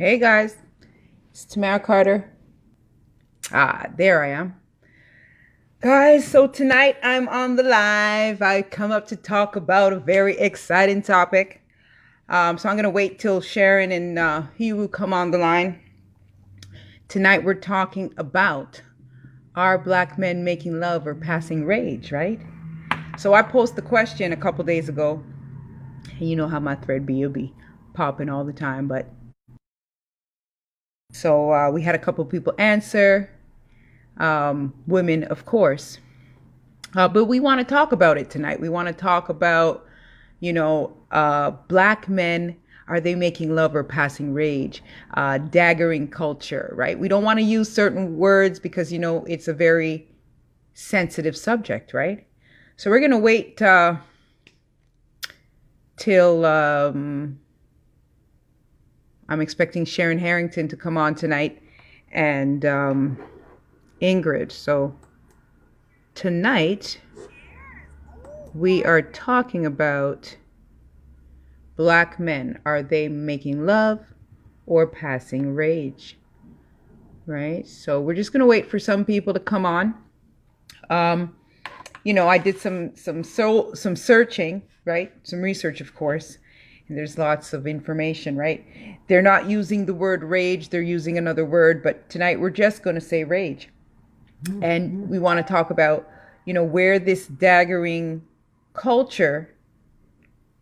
Hey guys, it's Tamara Carter. There I am. Guys, so tonight I'm on the live. I come up to talk about a very exciting topic. So I'm going to wait till Sharon and Hugh come on the line. Tonight we're talking about, are black men making love or passing rage, right? So I posed the question a couple days ago. And you know how my thread be, it'll be popping all the time, but so we had a couple people answer, women, of course. But we want to talk about it tonight. We want to talk about, black men, are they making love or passing rage? Daggering culture, right? We don't want to use certain words because, it's a very sensitive subject, right? So we're going to wait till I'm expecting Sharon Harrington to come on tonight and Ingrid. So tonight we are talking about black men. Are they making love or passing rage? Right? So we're just going to wait for some people to come on. I did some searching, right? Some research, of course. And there's lots of information, right? They're not using the word rage, they're using another word, but tonight we're just going to say rage. And we want to talk about, where this daggering culture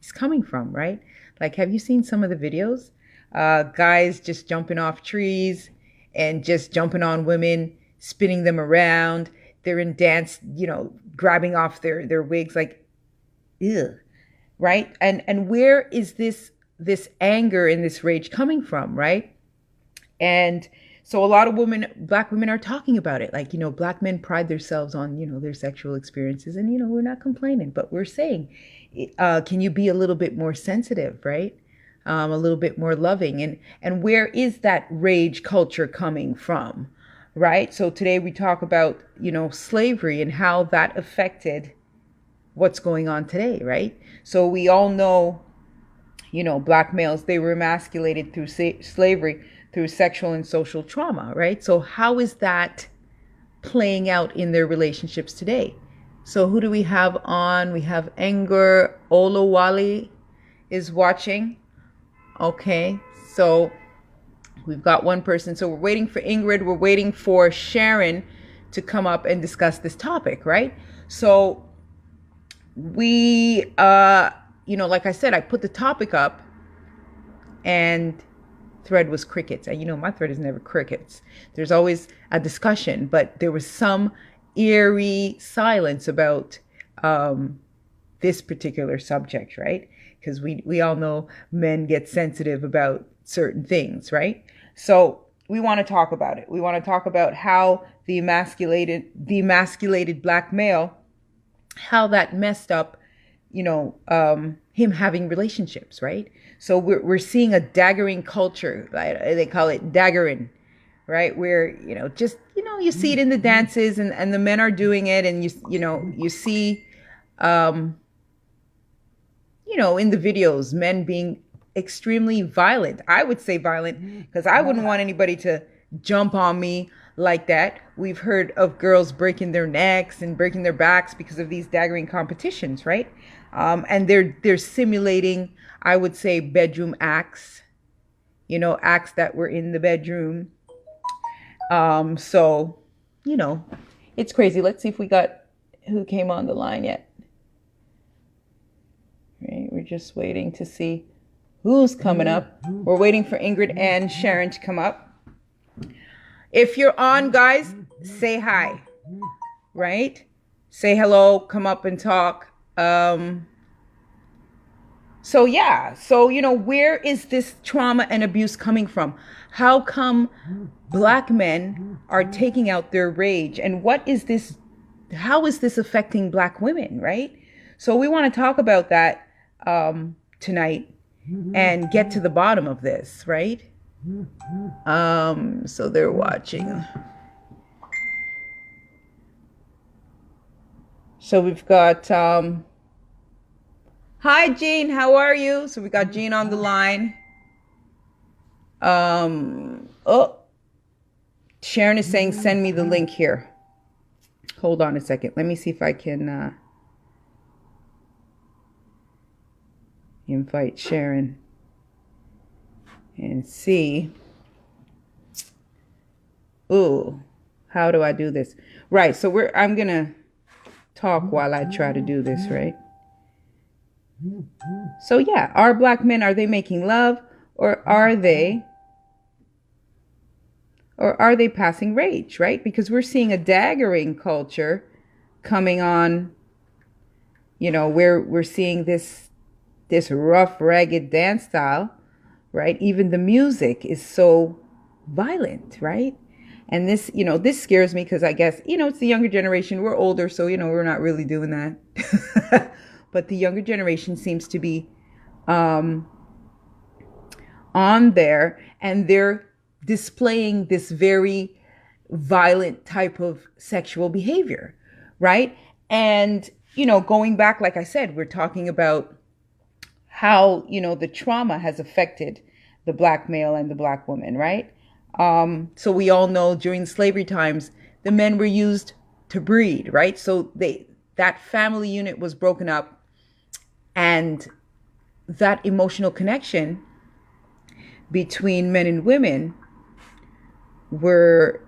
is coming from, right? Like, have you seen some of the videos? Guys just jumping off trees and just jumping on women, spinning them around. They're in dance, grabbing off their wigs, like, ew. Right? And where is this anger and this rage coming from, right? And so a lot of black women are talking about it. Like, black men pride themselves on, their sexual experiences. And, we're not complaining, but we're saying, can you be a little bit more sensitive, right? A little bit more loving. And where is that rage culture coming from, right? So today we talk about, slavery and how that affected what's going on today, right? So we all know, black males, they were emasculated through slavery, through sexual and social trauma, right? So how is that playing out in their relationships today? So who do we have on? We have Enger Olowale is watching. Okay, so we've got one person. So we're waiting for Ingrid. We're waiting for Sharon to come up and discuss this topic, right? So we, like I said, I put the topic up and thread was crickets. And my thread is never crickets. There's always a discussion, but there was some eerie silence about this particular subject, right? Because we all know men get sensitive about certain things, right? So we want to talk about it. We want to talk about how the emasculated black male, how that messed up, him having relationships, right? So we're seeing a daggering culture, right? They call it daggering, right? Where, you see it in the dances and the men are doing it. And you see, in the videos, men being extremely violent. I would say violent because I wouldn't want anybody to jump on me like that. We've heard of girls breaking their necks and breaking their backs because of these daggering competitions, right? And they're simulating, I would say, bedroom acts, acts that were in the bedroom. So, it's crazy. Let's see if we got who came on the line yet. Right, we're just waiting to see who's coming up. We're waiting for Ingrid and Sharon to come up. If you're on, guys, say hi, right? Say hello, come up and talk. So where is this trauma and abuse coming from? How come black men are taking out their rage? And how is this affecting black women, right? So we want to talk about that tonight and get to the bottom of this, right? So they're watching. So we've got hi Jean, how are you? So we got Jean on the line. Oh, Sharon is saying, send me the link here. Hold on a second. Let me see if I can invite Sharon and see. Ooh, how do I do this? Right, so I'm gonna talk while I try to do this, right? So yeah, are black men, are they making love, or are they passing rage, right? Because we're seeing a daggering culture coming on, where we're seeing this rough, ragged dance style, right? Even the music is so violent, right? And this, this scares me because I guess, it's the younger generation. We're older, so, we're not really doing that. But the younger generation seems to be on there, and they're displaying this very violent type of sexual behavior, right? And, going back, like I said, we're talking about how, the trauma has affected the black male and the black woman, right? So we all know during slavery times, the men were used to breed, right? So that family unit was broken up, and that emotional connection between men and women were,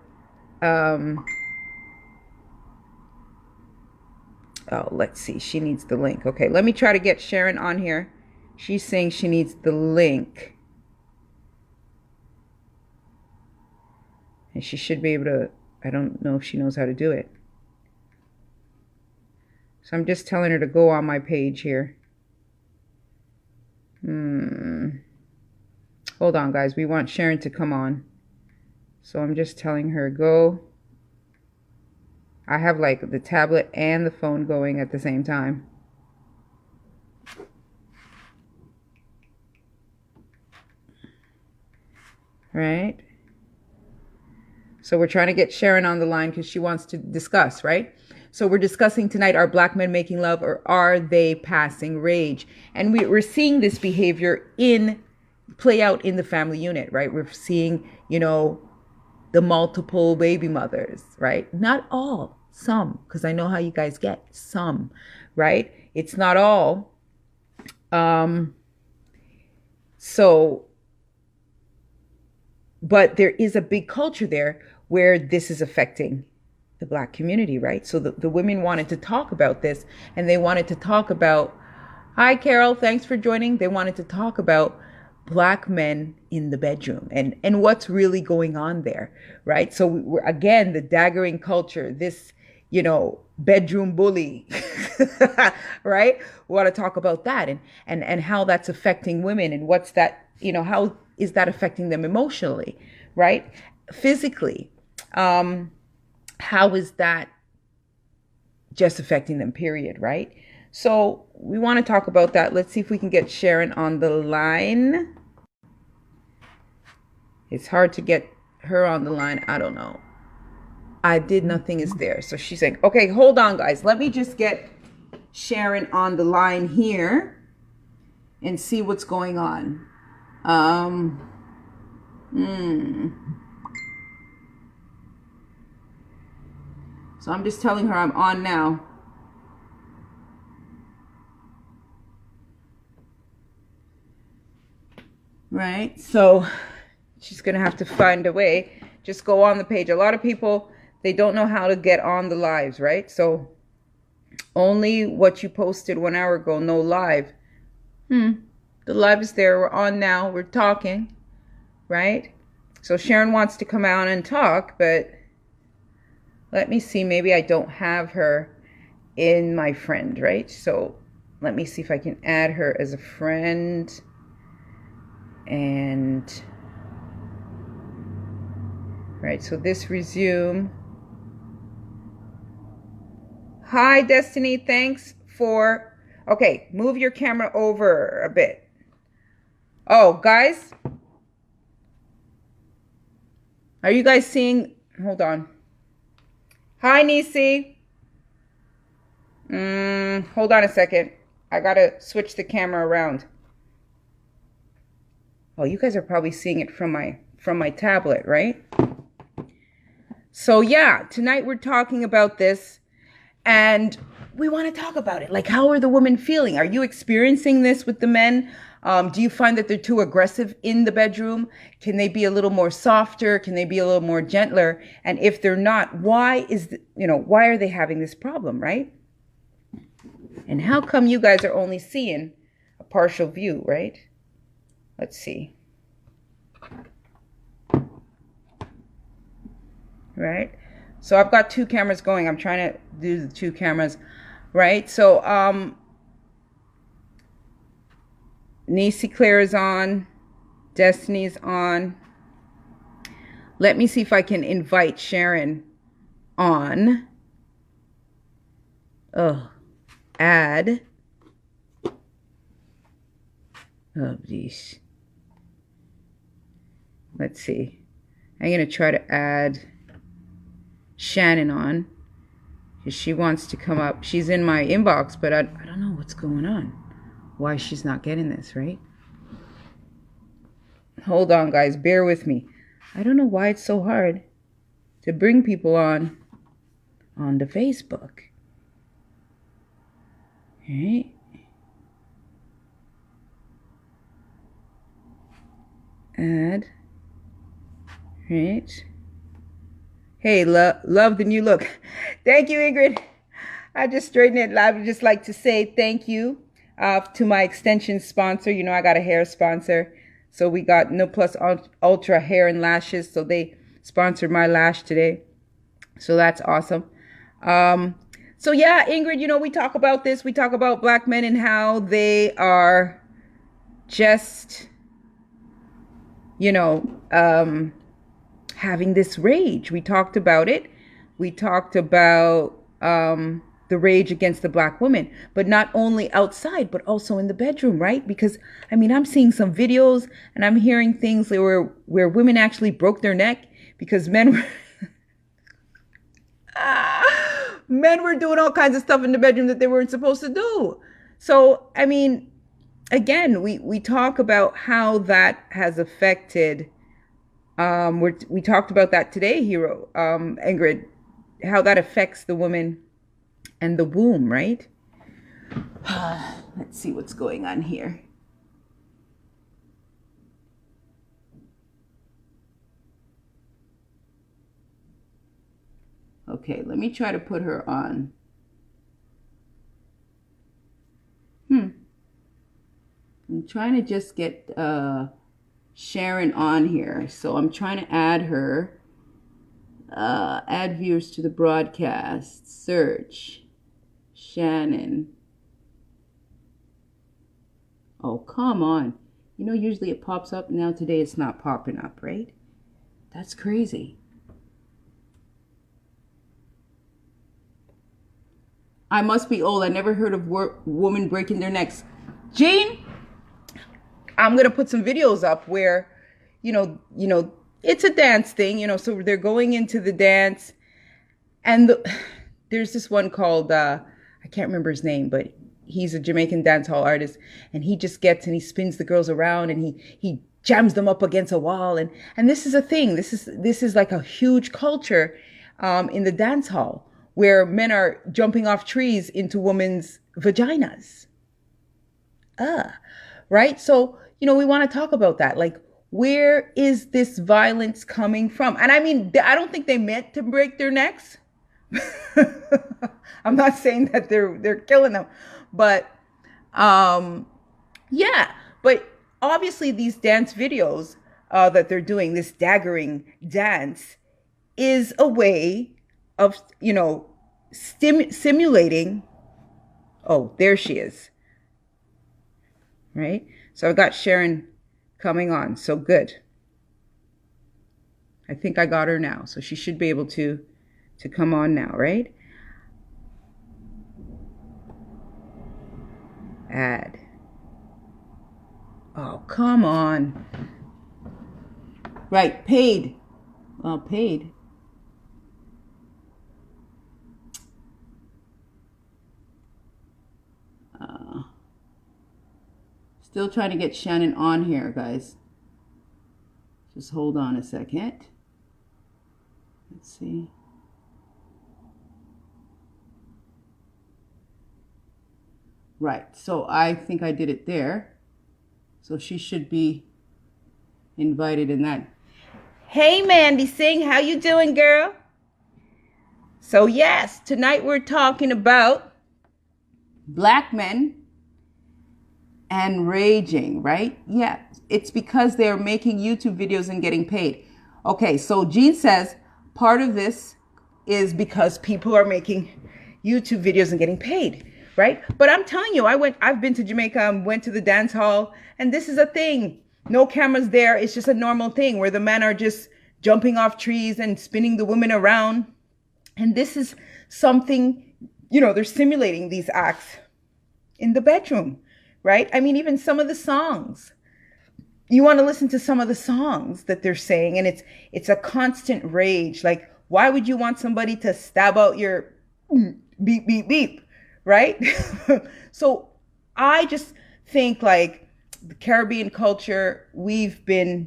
let's see, she needs the link. Okay, let me try to get Sharon on here. She's saying she needs the link. And she should be able to, I don't know if she knows how to do it. So I'm just telling her to go on my page here. Hold on, guys. We want Sharon to come on. So I'm just telling her, go. I have like the tablet and the phone going at the same time. Right? So we're trying to get Sharon on the line because she wants to discuss, right? So we're discussing tonight, are black men making love, or are they passing rage? And we're seeing this behavior play out in the family unit, right? We're seeing, the multiple baby mothers, right? Not all, some, because I know how you guys get some, right? It's not all. But there is a big culture there where this is affecting the black community, right? So the women wanted to talk about this, and they wanted to talk about, hi, Carol, thanks for joining. They wanted to talk about black men in the bedroom and what's really going on there, right? So we're, again, the daggering culture, this, bedroom bully, right? We want to talk about that and how that's affecting women, and what's that, how is that affecting them emotionally, right? Physically, how is that just affecting them, period, right? So we want to talk about that. Let's see if we can get Sharon on the line. It's hard to get her on the line. I don't know. I did nothing is there. So she's saying, okay, hold on, guys. Let me just get Sharon on the line here and see what's going on. So I'm just telling her I'm on now. Right? So she's going to have to find a way. Just go on the page. A lot of people, they don't know how to get on the lives, right? So only what you posted 1 hour ago, no live. The live is there. We're on now. We're talking, right? So Sharon wants to come out and talk, but let me see. Maybe I don't have her in my friend, right? So let me see if I can add her as a friend. And right, so this resume. Hi, Destiny. Thanks for... Okay, move your camera over a bit. Oh, guys. Are you guys seeing... Hold on. Hi, Nisi. Hold on a second. I gotta switch the camera around. Oh, you guys are probably seeing it from my tablet, right? So yeah, tonight we're talking about this, and we want to talk about it. Like, how are the women feeling? Are you experiencing this with the men? Do you find that they're too aggressive in the bedroom? Can they be a little more softer? Can they be a little more gentler? And if they're not, why are they having this problem, right? And how come you guys are only seeing a partial view, right? Let's see. Right? So I've got two cameras going. I'm trying to do the two cameras, right? So Nisi Claire is on, Destiny's on. Let me see if I can invite Sharon on. Oh, add. Oh, geez. Let's see. I'm going to try to add Shannon on, because she wants to come up. She's in my inbox, but I don't know what's going on. Why she's not getting this, right? Hold on, guys. Bear with me. I don't know why it's so hard to bring people on the Facebook. Right? Add. Right? Hey, love the new look. Thank you, Ingrid. I just straightened it. I would just like to say thank you to my extension sponsor. You know, I got a hair sponsor. So we got No Plus Ultra Hair and Lashes. So they sponsored my lash today. So that's awesome. So yeah, Ingrid, you know, we talk about this. We talk about black men and how they are just, you know, having this rage. We talked about it. We talked about the rage against the black woman, but not only outside, but also in the bedroom, right? Because I mean, I'm seeing some videos and I'm hearing things where women actually broke their neck because men were men were doing all kinds of stuff in the bedroom that they weren't supposed to do. So I mean, again, we talk about how that has affected. We talked about that today, Hero, Ingrid, how that affects the woman and the womb, right? Let's see what's going on here. Okay, let me try to put her on. I'm trying to just get Sharon on here. So I'm trying to add her. Add viewers to the broadcast. Search. Shannon. Oh, come on. You know, usually it pops up. Now today it's not popping up, right? That's crazy. I must be old. I never heard of women breaking their necks. Jean, I'm going to put some videos up where, you know, it's a dance thing, you know, so they're going into the dance. And there's this one called, I can't remember his name, but he's a Jamaican dancehall artist. And he just gets and he spins the girls around and he jams them up against a wall. And this is a thing. This is like a huge culture in the dance hall where men are jumping off trees into women's vaginas. Right? So, you know, we want to talk about that. Like, where is this violence coming from? And I mean, I don't think they meant to break their necks. I'm not saying that they're killing them, but yeah. But obviously, these dance videos that they're doing, this daggering dance, is a way of, you know, simulating. Oh, there she is. Right? So I've got Sharon coming on. So good. I think I got her now. So she should be able to come on now, right? Add. Oh, come on. Right, paid. Well, paid. Still trying to get Shannon on here, guys. Just hold on a second. Let's see. Right, so I think I did it there. So she should be invited in that. Hey Mandy Singh, how you doing, girl? So yes, tonight we're talking about black men and raging, right? Yeah, it's because they're making YouTube videos and getting paid. Okay, so Jean says part of this is because people are making YouTube videos and getting paid, right? But I'm telling you, I've been to Jamaica, went to the dance hall, and this is a thing. No cameras there. It's just a normal thing where the men are just jumping off trees and spinning the women around. And this is something, they're simulating these acts in the bedroom, right? I mean, even some of the songs, you want to listen to some of the songs that they're saying, and it's a constant rage. Like, why would you want somebody to stab out your beep, beep, beep, right? So I just think, like, the Caribbean culture, we've been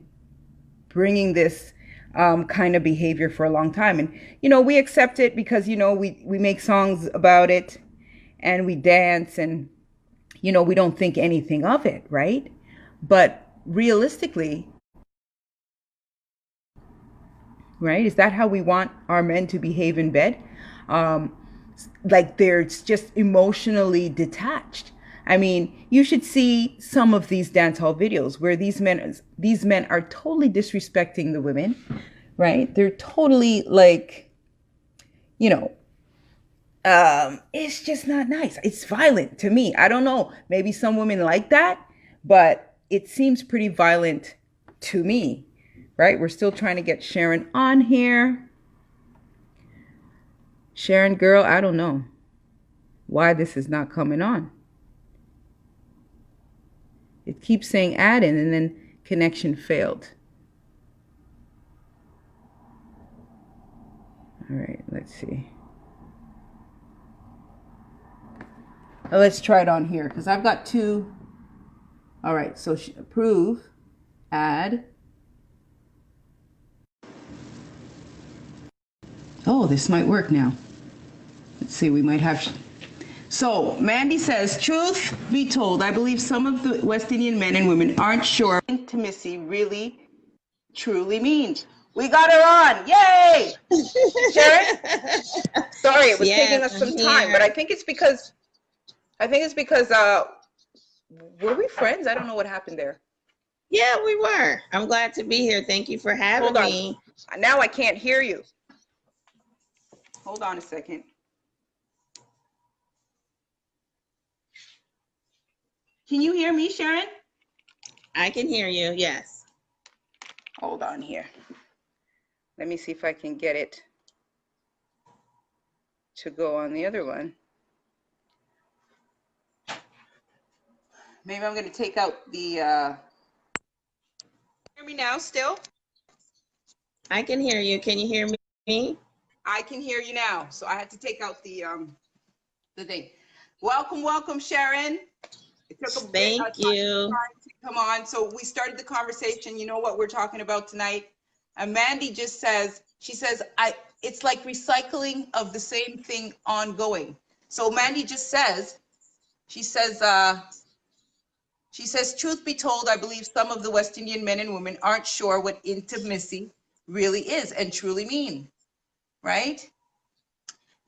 bringing this kind of behavior for a long time. And, we accept it because, we make songs about it and we dance and, we don't think anything of it, right? But realistically, right, is that how we want our men to behave in bed? Like they're just emotionally detached. I mean, you should see some of these dance hall videos where these men are totally disrespecting the women, right? They're totally like, it's just not nice. It's violent to me. I don't know. Maybe some women like that, but it seems pretty violent to me, right? We're still trying to get Sharon on here. Sharon, girl, I don't know why this is not coming on. It keeps saying add in and then connection failed. All right, let's see. Let's try it on here because I've got two. All right, so approve, add. Oh, this might work now. Let's see, we might have. So Mandy says, truth be told, I believe some of the West Indian men and women aren't sure what intimacy really, truly means. We got her on. Yay! Sharon? Sorry, it was taking us some time, but I think it's because were we friends? I don't know what happened there. Yeah, we were. I'm glad to be here. Thank you for having me. Now I can't hear you. Hold on a second. Can you hear me, Sharon? I can hear you, yes. Hold on here. Let me see if I can get it to go on the other one. Maybe I'm going to take out the... Hear me now still? I can hear you. Can you hear me? I can hear you now. So I had to take out the thing. Welcome, Sharon. It took a Thank you. Time to come on. So we started the conversation. You know what we're talking about tonight? And Mandy just says, it's like recycling of the same thing ongoing. So Mandy just says, she says, truth be told, I believe some of the West Indian men and women aren't sure what intimacy really is and truly mean, right?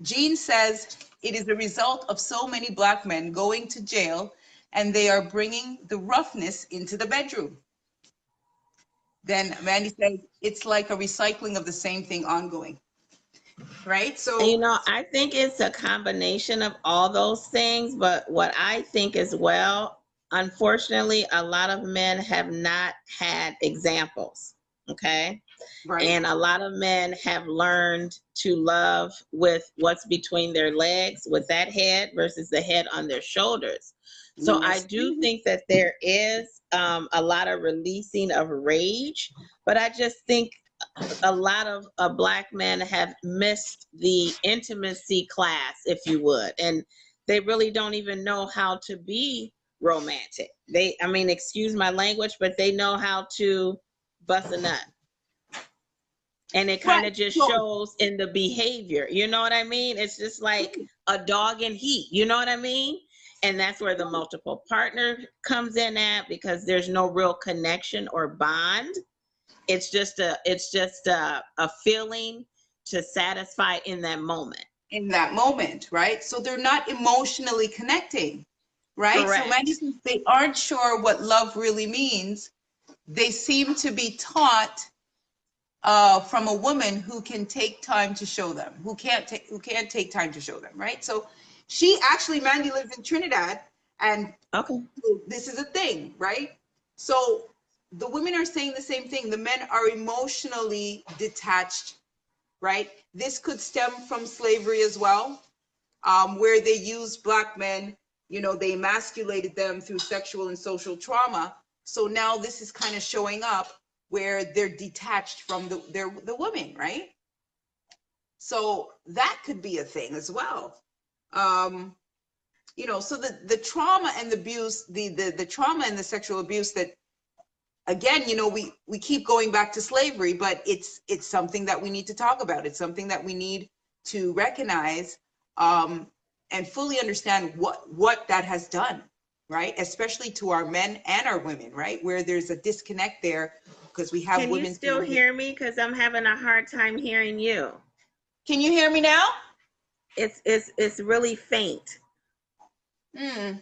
Jean says, it is a result of so many black men going to jail and they are bringing the roughness into the bedroom. Then Mandy says, it's like a recycling of the same thing ongoing, right? So, I think it's a combination of all those things, but what I think as well, unfortunately, a lot of men have not had examples, okay? Right. And a lot of men have learned to love with what's between their legs, with that head versus the head on their shoulders. So yes. I do think that there is a lot of releasing of rage, but I just think a lot of black men have missed the intimacy class, if you would, and they really don't even know how to be romantic. Excuse my language, but they know how to bust a nut. And it kind Right. of just So, shows in the behavior. You know what I mean? It's just like a dog in heat. You know what I mean? And that's where the multiple partner comes in at, because there's no real connection or bond. It's just a feeling to satisfy in that moment. in that moment, right? So they're not emotionally connecting, right? So Correct. many since they aren't sure what love really means, they seem to be taught from a woman who can take time to show them, who can't take time to show them, right? So she actually, Mandy lives in Trinidad, and Okay. this is a thing, right? So the women are saying the same thing. The men are emotionally detached, right? This could stem from slavery as well, where they used Black men, they emasculated them through sexual and social trauma. So now this is kind of showing up where they're detached from the women, right? So that could be a thing as well. So the trauma and the abuse, the trauma and the sexual abuse that, again, we keep going back to slavery, but it's something that we need to talk about. It's something that we need to recognize, and fully understand what that has done, right? Especially to our men and our women, right? Where there's a disconnect there because we have Can you women. still hear me? Because I'm having a hard time hearing you. Can you hear me now? It's really faint. Hold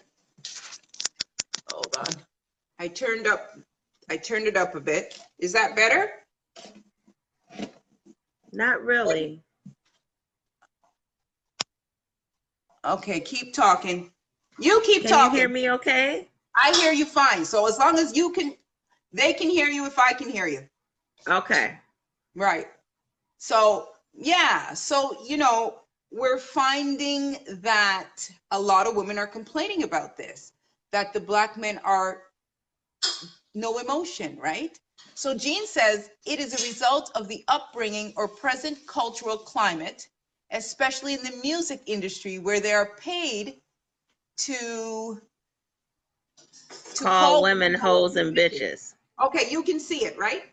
on. I turned it up a bit. Is that better? Not really. Okay, keep talking. You keep Can talking. you hear me okay? I hear you fine. So as long as they can hear you if I can hear you. Okay. Right. So, yeah. So, we're finding that a lot of women are complaining about this, that the Black men are no emotion, right? So Jean says it is a result of the upbringing or present cultural climate, especially in the music industry, where they are paid to Call women hoes and bitches. Okay, you can see it, right?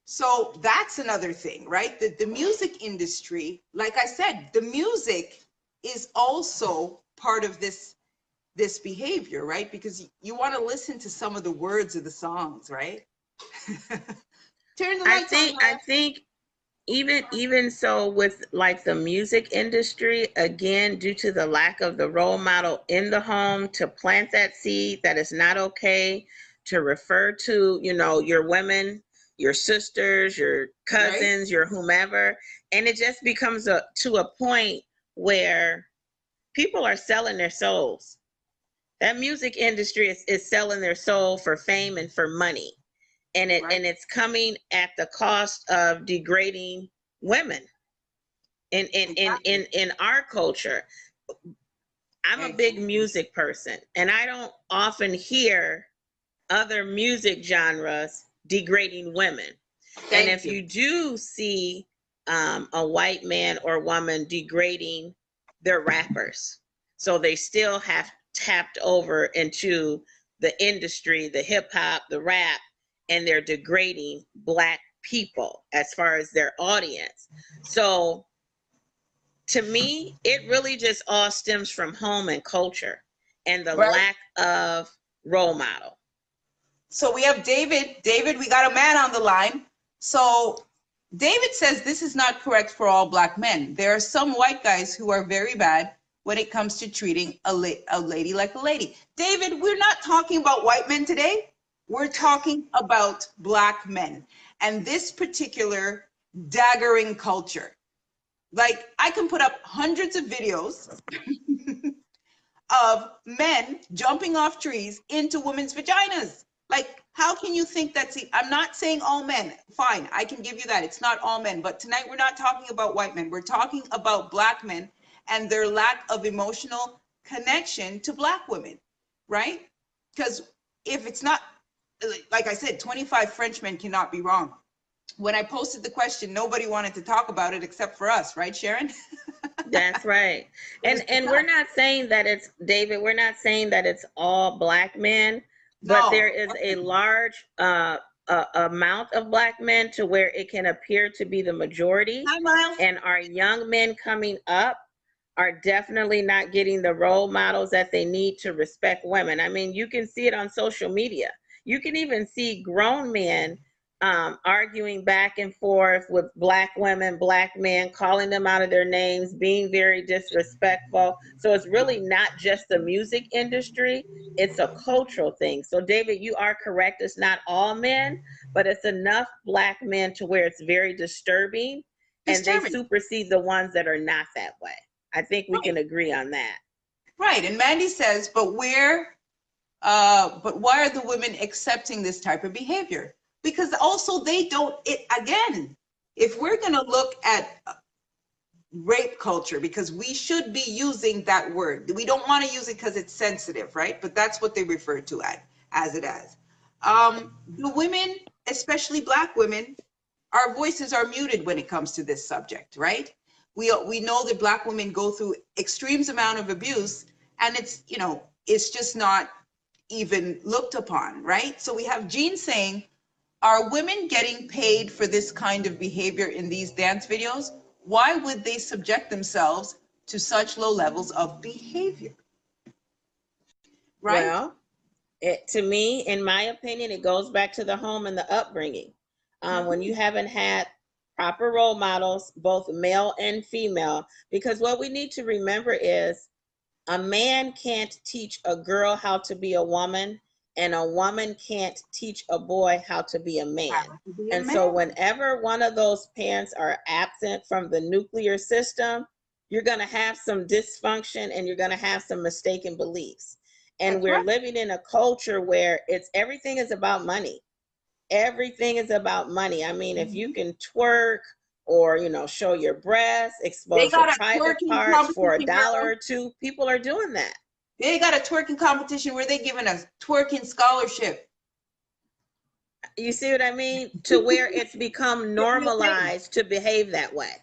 So that's another thing, right? The music industry, like I said, the music is also part of this behavior, right? Because you want to listen to some of the words of the songs, right? Turn the lights on. I think even so, with like the music industry, again, due to the lack of the role model in the home to plant that seed that it's not okay to refer to, your women, your sisters, your cousins, right, your whomever. And it just becomes to a point where people are selling their souls. That music industry is selling their soul for fame and for money. And it's coming at the cost of degrading women in our culture. I'm a big music person, and I don't often hear other music genres degrading women. And if you do see a white man or woman degrading their rappers, so they still have tapped over into the industry, the hip hop, the rap, and they're degrading Black people as far as their audience. So to me, it really just all stems from home and culture and the lack of role model. So we have David. David, we got a man on the line. So David says this is not correct for all Black men. There are some white guys who are very bad when it comes to treating a lady like a lady. David, we're not talking about white men today. We're talking about Black men and this particular daggering culture. Like, I can put up hundreds of videos of men jumping off trees into women's vaginas. Like, how can you think that's I'm not saying all men. Fine, I can give you that. It's not all men. But tonight we're not talking about white men. We're talking about Black men and their lack of emotional connection to Black women, right? Because if it's not, like I said, 25 Frenchmen cannot be wrong. When I posted the question, nobody wanted to talk about it except for us, right, Sharon? That's right. And we're not saying that it's, David, we're not saying that it's all Black men, but there is a large amount of Black men to where it can appear to be the majority. Hi, Miles. And our young men coming up are definitely not getting the role models that they need to respect women. I mean, you can see it on social media. You can even see grown men arguing back and forth with Black women, Black men, calling them out of their names, being very disrespectful. So it's really not just the music industry, it's a cultural thing. So David, you are correct. It's not all men, but it's enough Black men to where it's very disturbing, and they supersede the ones that are not that way. I think we can agree on that. Right. And Mandy says, but why are the women accepting this type of behavior? Because also they don't, again, if we're going to look at rape culture, because we should be using that word. We don't want to use it because it's sensitive, right? But that's what they refer to as it as. The women, especially Black women, our voices are muted when it comes to this subject, right? We know that Black women go through extremes amount of abuse, and it's, you know, it's just not even looked upon, right? So we have Jean saying, are women getting paid for this kind of behavior in these dance videos? Why would they subject themselves to such low levels of behavior? Right? Well, to me, in my opinion, it goes back to the home and the upbringing. When you haven't had proper role models, both male and female, because what we need to remember is a man can't teach a girl how to be a woman, and a woman can't teach a boy how to be a man. And so whenever one of those parents are absent from the nuclear system, you're going to have some dysfunction and you're going to have some mistaken beliefs. And we're living in a culture where everything is about money. Everything is about money. I mean, if you can twerk or, you know, show your breasts, expose your private parts for $1 or $2, people are doing that. They got a twerking competition where they're giving a twerking scholarship. You see what I mean? To where it's become normalized to behave that way.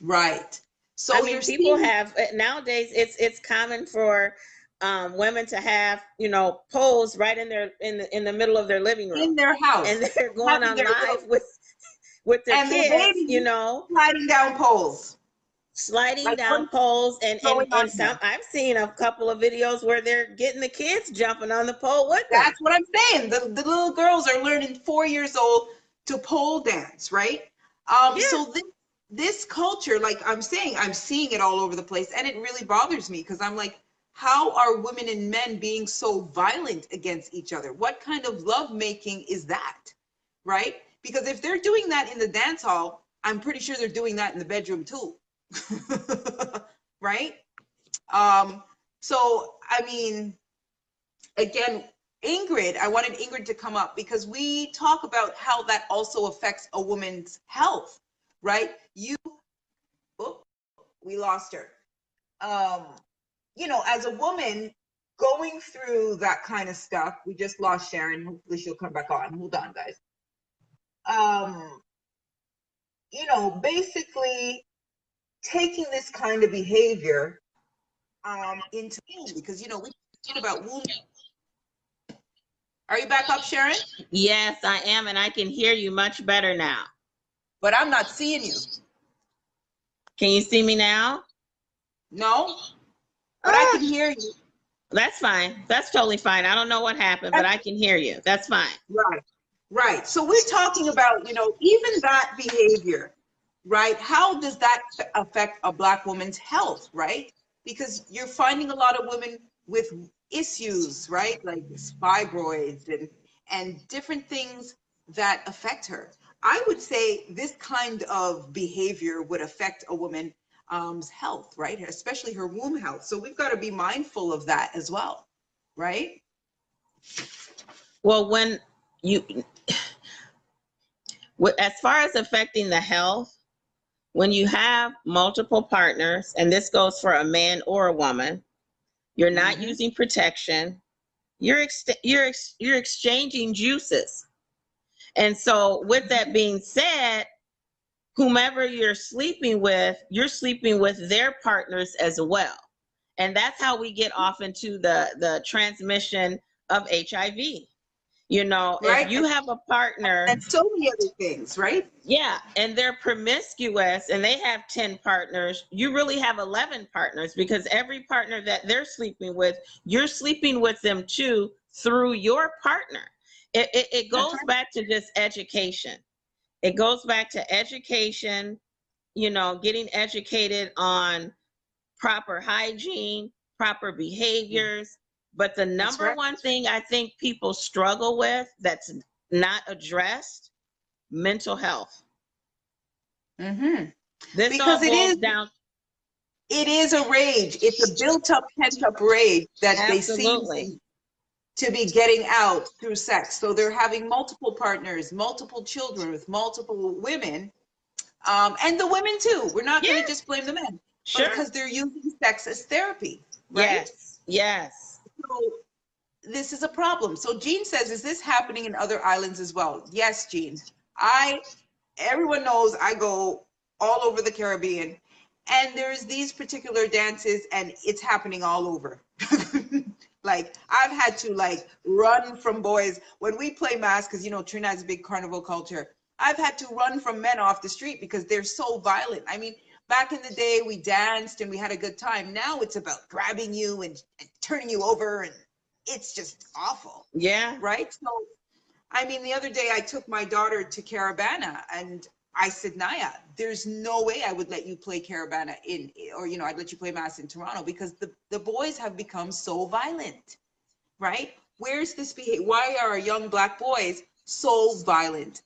Right. So I mean, people have nowadays. It's common for women to have, you know, poles right in the middle of their living room, in their house, and they're going on live with their and kids, you know, sliding down poles. Down poles, and some, I've seen a couple of videos where they're getting the kids jumping on the pole with them. That's what I'm saying. The little girls are learning 4 years old to pole dance, right? So this culture, like I'm saying, I'm seeing it all over the place, and it really bothers me because I'm like, how are women and men being so violent against each other? What kind of love making is that, right? Because if they're doing that in the dance hall, I'm pretty sure they're doing that in the bedroom too. Right? So, I mean, again, Ingrid, I wanted Ingrid to come up because we talk about how that also affects a woman's health, right? We lost her. You know, as a woman going through that kind of stuff, we just lost Sharon. Hopefully she'll come back on. Hold on, guys. You know, basically taking this kind of behavior into womb, because, you know, we talk about womb. Are you back up, Sharon? Yes, I am, and I can hear you much better now. But I'm not seeing you. Can you see me now? No, but I can hear you. That's fine. That's totally fine. I don't know what happened, but I can hear you. That's fine. Right, right. So we're talking about, you know, even that behavior, right? How does that affect a Black woman's health, right? Because you're finding a lot of women with issues, right? Like fibroids and different things that affect her. I would say this kind of behavior would affect a woman's health, right? Especially her womb health. So we've got to be mindful of that as well, right? Well, as far as affecting the health, when you have multiple partners, and this goes for a man or a woman, you're not using protection, you're exchanging juices. And so with that being said, whomever you're sleeping with their partners as well. And that's how we get off into the transmission of HIV. You know, Right. if you have a partner, And so many other things, right? yeah, and they're promiscuous and they have 10 partners, you really have 11 partners, because every partner that they're sleeping with, you're sleeping with them too through your partner. It That's goes right. back to just education. It goes back to education, you know, getting educated on proper hygiene, proper behaviors. But the That's number right. one thing I think people struggle with that's not addressed, mental health. Mm-hmm. This Because all boils down. it is a rage. It's a built up, pent up rage that they seem Absolutely. to be getting out through sex. So they're having multiple partners, multiple children with multiple women, and the women too. We're not going Yeah, to just blame the men, but sure. because they're using sex as therapy, right? Yes, yes. So this is a problem. So Jean says, is this happening in other islands as well? Yes, Jean. Everyone knows I go all over the Caribbean, and there's these particular dances, and it's happening all over. Like I've had to like run from boys when we play mass, because you know Trinidad's a big carnival culture. I've had to run from men off the street because they're so violent. I mean, back in the day we danced and we had a good time. Now it's about grabbing you and turning you over, and it's just awful, Yeah. right? So I mean, the other day I took my daughter to Caravana, and I said, Naya, there's no way I would let you play Caravana or, you know, I'd let you play mass in Toronto, because the boys have become so violent, right? Where's this behavior? Why are our young Black boys so violent?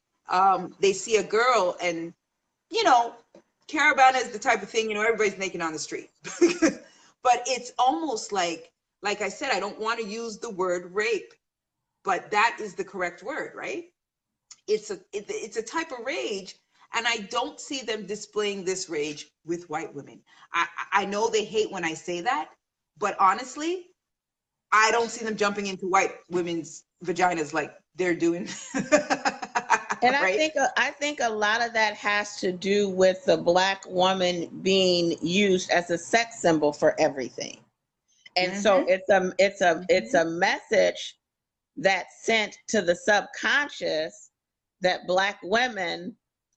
They see a girl and, you know, Caravana is the type of thing, you know, everybody's naked on the street. But it's almost like I said, I don't want to use the word rape, but that is the correct word, right? It's a type of rage, and I don't see them displaying this rage with white women. I know they hate when I say that, but honestly, I don't see them jumping into white women's vaginas like they're doing. And Right? I think a lot of that has to do with the Black woman being used as a sex symbol for everything. And so it's a message that's sent to the subconscious that Black women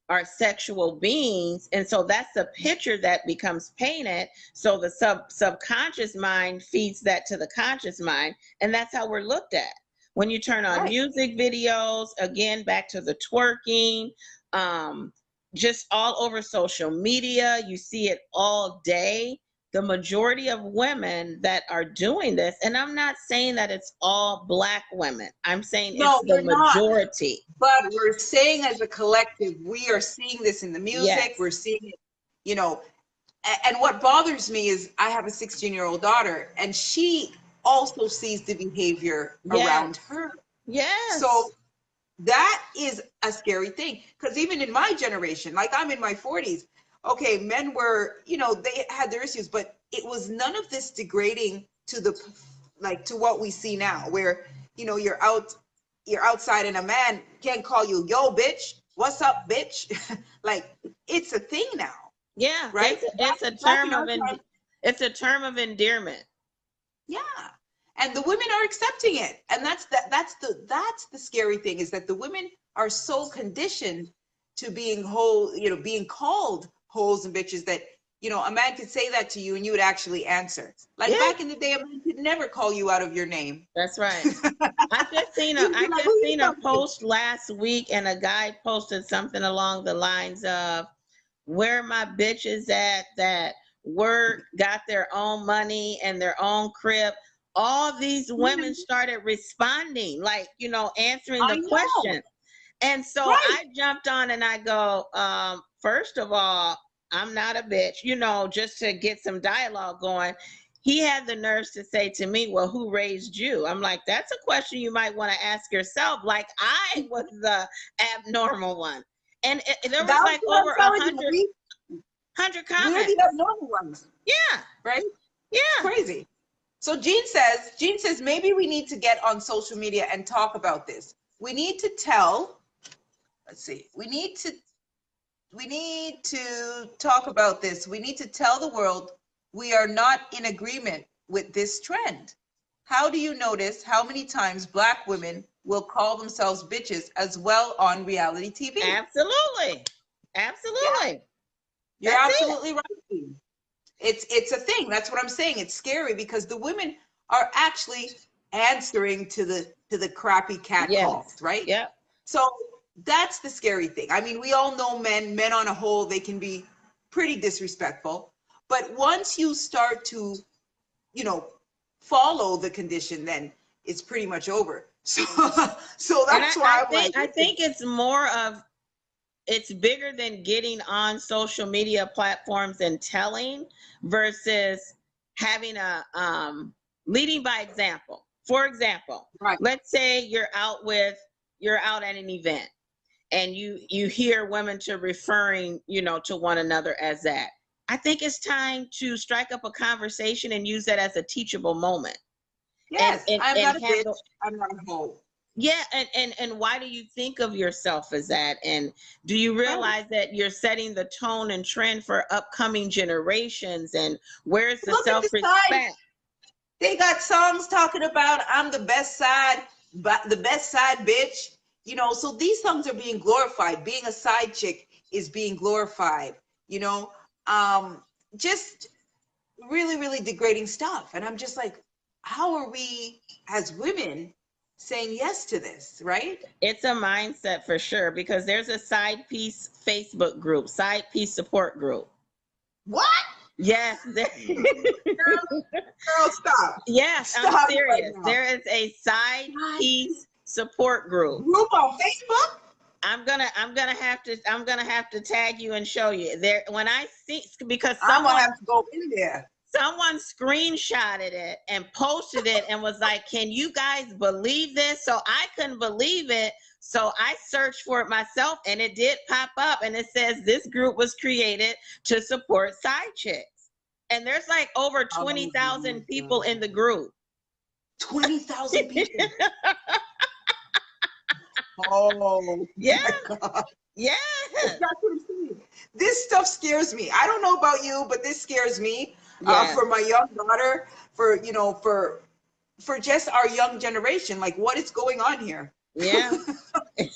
are sexual beings, and so that's the picture that becomes painted. So the subconscious mind feeds that to the conscious mind, and that's how we're looked at. When you turn on Right. music videos, again back to the twerking, just all over social media, you see it all day. The majority of women that are doing this, and I'm not saying that it's all Black women, I'm saying No, it's the we're not. majority. But we're saying as a collective, we are seeing this in the music. Yes. We're seeing it, you know. And what bothers me is I have a 16-year-old daughter, and she also sees the behavior around her. Yes. So that is a scary thing, because even in my generation, like I'm in my 40s, okay, men were, you know, they had their issues, but it was none of this degrading to to what we see now, where, you know, you're outside and a man can't call you, yo, bitch, what's up, bitch? Like, it's a thing now. Yeah, right? it's a Back term in our of time, it's a term of endearment. yeah. And the women are accepting it. And that's the scary thing, is that the women are so conditioned to being being called hoes and bitches, that, you know, a man could say that to you and you would actually answer. Like Yeah. back in the day, a man could never call you out of your name. That's right. I just seen You'd be like, "Who you a talking to?" post last week, and a guy posted something along the lines of, where my bitches at that work, got their own money and their own crib. All these women started responding, like, you know, answering I the know. question. And so Right. I jumped on and I go, first of all, I'm not a bitch, you know, just to get some dialogue going. He had the nerves to say to me, well, who raised you? I'm like, that's a question you might want to ask yourself. Like, I was the abnormal one. And there was That's like what I'm over telling you. 100 We're comments. the abnormal ones, Yeah, right? yeah. Crazy. So Jean says maybe we need to get on social media and talk about this. We need to tell, we need to talk about this. We need to tell the world we are not in agreement with this trend. how do you notice how many times Black women will call themselves bitches as well on reality TV? Absolutely. Yeah, Absolutely. you're That's it. absolutely right. Queen. It's a thing. That's what I'm saying. It's scary because the women are actually answering to the crappy cat calls, Yes. right? Yep. So that's the scary thing. I mean, we all know men on a whole, they can be pretty disrespectful. But once you start to, you know, follow the condition, then it's pretty much over. So so And that's why I'm like, I think it's more of, it's bigger than getting on social media platforms and telling versus having a leading by example. For example, right. let's say you're out at an event and you hear women to referring, to one another as that. I think it's time to strike up a conversation and use that as a teachable moment. Yes, I'm And not a bitch. handle, I'm not a hoe. yeah, and why do you think of yourself as that? And do you Right. realize that you're setting the tone and trend for upcoming generations? And where's the Look at the side. self-respect? They got songs talking about I'm the best side, but the best side bitch. You know, so these songs are being glorified. Being a side chick is being glorified, you know. Just really, really degrading stuff. And I'm just like, how are we as women saying yes to this, right? It's a mindset for sure, because there's a side piece Facebook group, side piece support group. What? Yes. Girl, stop. Yes, Stop I'm serious. right now. There is a side piece support group. Group on Facebook? I'm gonna have to tag you and show you there when I see, because I'm gonna have to go in there. someone screenshotted it and posted it and was like, can you guys believe this? So I couldn't believe it. So I searched for it myself and it did pop up and it says this group was created to support side chicks. And there's like over 20,000 people in the group. 20,000 people. Oh, Yeah. my God. Yeah. That's what I'm saying. This stuff scares me. I don't know about you, but this scares me. Yeah. For my young daughter, for just our young generation. Like, what is going on here? Yeah.